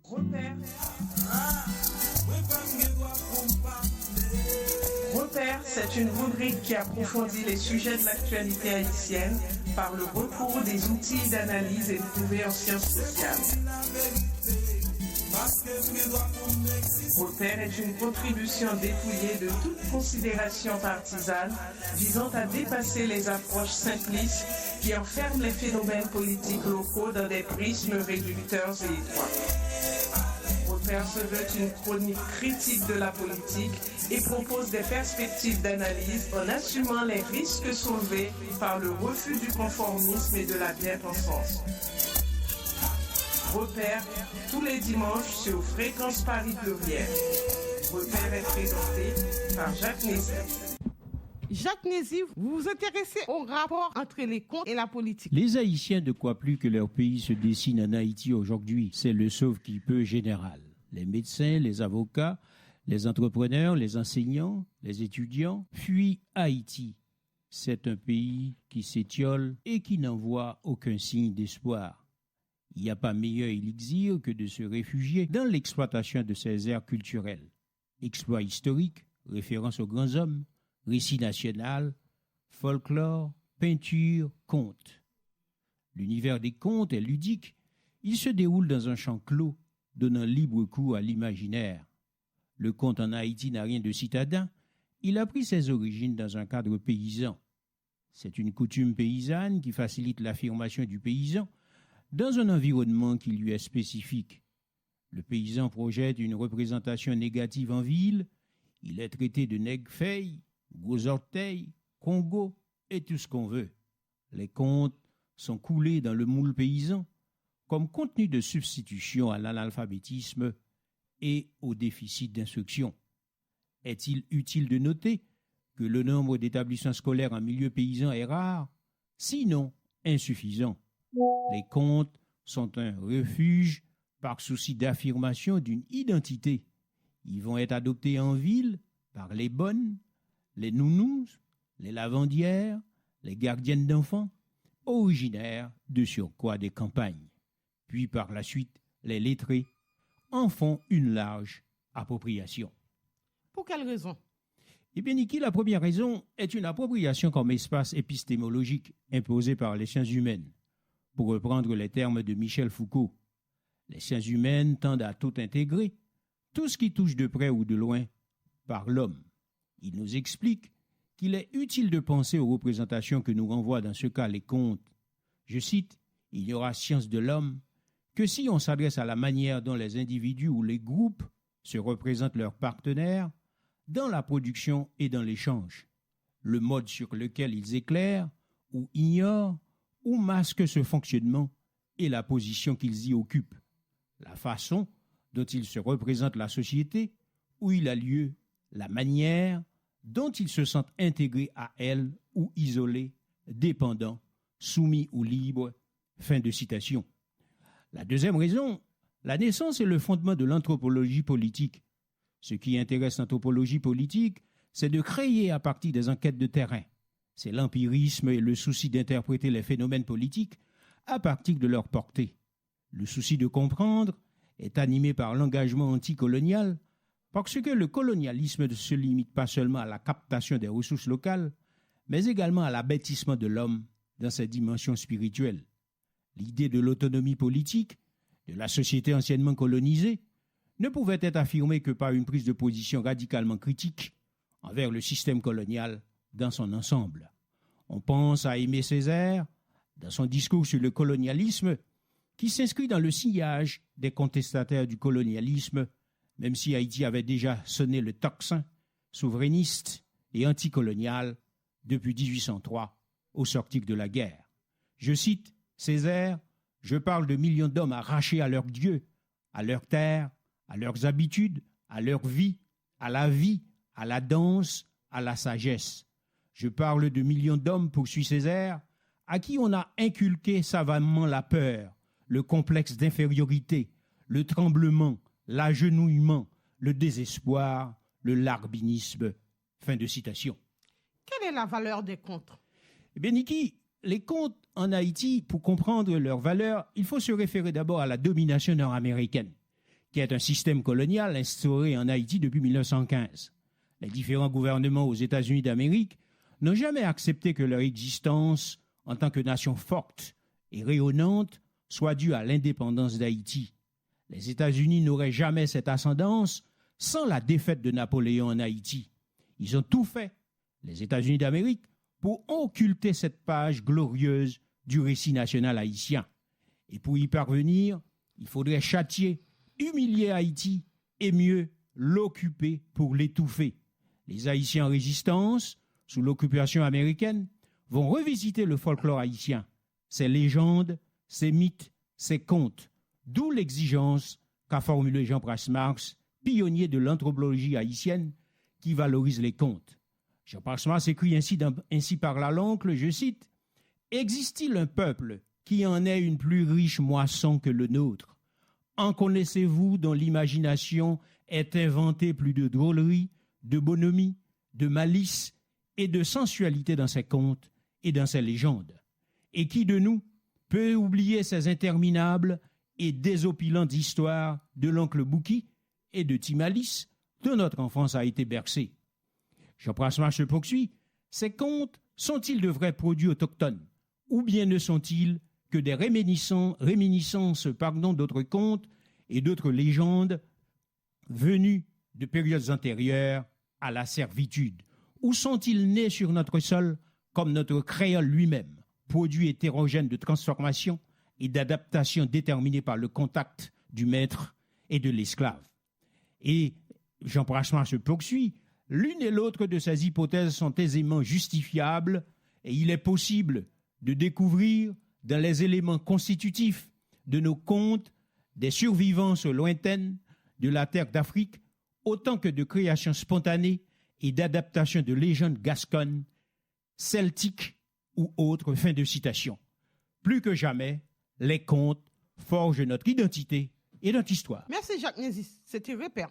Repère. Repère, c'est une rubrique qui approfondit les sujets de l'actualité haïtienne par le recours des outils d'analyse éprouvés en sciences sociales. Repère est une contribution dépouillée de toute considération partisane visant à dépasser les approches simplistes qui enferment les phénomènes politiques locaux dans des prismes réducteurs et étroits. Repère se veut une chronique critique de la politique et propose des perspectives d'analyse en assumant les risques soulevés par le refus du conformisme et de la bien-pensance. Repère, tous les dimanches sur Fréquence Paris Pluriel. Repère est présenté par Jacques Nézy. Jacques Nézy, vous vous intéressez au rapport entre les contes et la politique. Les Haïtiens ne croient plus que leur pays se dessine en Haïti aujourd'hui. C'est le sauve-qui-peut général. Les médecins, les avocats, les entrepreneurs, les enseignants, les étudiants fuient Haïti. C'est un pays qui s'étiole et qui n'envoie aucun signe d'espoir. Il n'y a pas meilleur élixir que de se réfugier dans l'exploitation de ces aires culturelles. Exploits historiques, référence aux grands hommes, récit national, folklore, peinture, contes. L'univers des contes est ludique. Il se déroule dans un champ clos, donnant libre cours à l'imaginaire. Le conte en Haïti n'a rien de citadin. Il a pris ses origines dans un cadre paysan. C'est une coutume paysanne qui facilite l'affirmation du paysan dans un environnement qui lui est spécifique. Le paysan projette une représentation négative en ville. Il est traité de nègre-feuille, gros orteil, Congo et tout ce qu'on veut. Les contes sont coulés dans le moule paysan comme contenu de substitution à l'analphabétisme et au déficit d'instruction. Est-il utile de noter que le nombre d'établissements scolaires en milieu paysan est rare, sinon insuffisant? Les contes sont un refuge par souci d'affirmation d'une identité. Ils vont être adoptés en ville par les bonnes, les nounous, les lavandières, les gardiennes d'enfants, originaires de surcroît des campagnes. Puis par la suite, les lettrés en font une large appropriation. Pour quelle raison? Eh bien, Niki, la première raison est une appropriation comme espace épistémologique imposé par les sciences humaines. Pour reprendre les termes de Michel Foucault, les sciences humaines tendent à tout intégrer, tout ce qui touche de près ou de loin, par l'homme. Il nous explique qu'il est utile de penser aux représentations que nous renvoient dans ce cas les contes. Je cite, « Il n'y aura science de l'homme que si on s'adresse à la manière dont les individus ou les groupes se représentent leurs partenaires dans la production et dans l'échange, le mode sur lequel ils éclairent ou ignorent ou masquent ce fonctionnement et la position qu'ils y occupent, la façon dont ils se représentent la société où il a lieu, la manière dont ils se sentent intégrés à elle ou isolés, dépendants, soumis ou libres. » Fin de citation. La deuxième raison, la naissance est le fondement de l'anthropologie politique. Ce qui intéresse l'anthropologie politique, c'est de créer à partir des enquêtes de terrain. C'est l'empirisme et le souci d'interpréter les phénomènes politiques à partir de leur portée. Le souci de comprendre est animé par l'engagement anticolonial parce que le colonialisme ne se limite pas seulement à la captation des ressources locales, mais également à l'abêtissement de l'homme dans ses dimensions spirituelles. L'idée de l'autonomie politique de la société anciennement colonisée ne pouvait être affirmée que par une prise de position radicalement critique envers le système colonial dans son ensemble. On pense à Aimé Césaire, dans son discours sur le colonialisme, qui s'inscrit dans le sillage des contestataires du colonialisme, même si Haïti avait déjà sonné le tocsin souverainiste et anticolonial depuis 1803, au sortir de la guerre. Je cite Césaire, « Je parle de millions d'hommes arrachés à leur Dieu, à leur terre, à leurs habitudes, à leur vie, à la vie, à la danse, à la sagesse. Je parle de millions d'hommes, poursuit Césaire, à qui on a inculqué savamment la peur, le complexe d'infériorité, le tremblement, l'agenouillement, le désespoir, le larbinisme. » Fin de citation. Quelle est la valeur des contes? Eh bien, Niki, les contes en Haïti, pour comprendre leur valeur, il faut se référer d'abord à la domination nord-américaine, qui est un système colonial instauré en Haïti depuis 1915. Les différents gouvernements aux États-Unis d'Amérique n'ont jamais accepté que leur existence en tant que nation forte et rayonnante soit due à l'indépendance d'Haïti. Les États-Unis n'auraient jamais cette ascendance sans la défaite de Napoléon en Haïti. Ils ont tout fait, les États-Unis d'Amérique, pour occulter cette page glorieuse du récit national haïtien. Et pour y parvenir, il faudrait châtier, humilier Haïti et mieux l'occuper pour l'étouffer. Les Haïtiens en résistance, sous l'occupation américaine, vont revisiter le folklore haïtien, ses légendes, ses mythes, ses contes, d'où l'exigence qu'a formulée Jean-Pras Marx, pionnier de l'anthropologie haïtienne, qui valorise les contes. Jean-Pras Marx écrit ainsi par là l'oncle, je cite, « Existe-t-il un peuple qui en ait une plus riche moisson que le nôtre? En connaissez-vous dont l'imagination est inventée plus de drôlerie, de bonhomie, de malice et de sensualité dans ses contes et dans ses légendes? Et qui de nous peut oublier ces interminables et désopilantes histoires de l'oncle Bouki et de Timalis dont notre enfance a été bercée? » Jean-Pras Marx se poursuit. Ces contes sont-ils de vrais produits autochtones ou bien ne sont-ils que des réminiscences d'autres contes et d'autres légendes venues de périodes antérieures à la servitude? Ou sont-ils nés sur notre sol comme notre créole lui-même, produit hétérogène de transformation et d'adaptation déterminé par le contact du maître et de l'esclave? Et Jean-Pras Marx se poursuit. L'une et l'autre de ces hypothèses sont aisément justifiables et il est possible de découvrir dans les éléments constitutifs de nos contes des survivances lointaines de la terre d'Afrique autant que de créations spontanées et d'adaptations de légendes gasconnes, celtiques ou autres. Fin de citation. Plus que jamais, les contes forgent notre identité et notre histoire. Merci Jacques Nézis, c'était repère.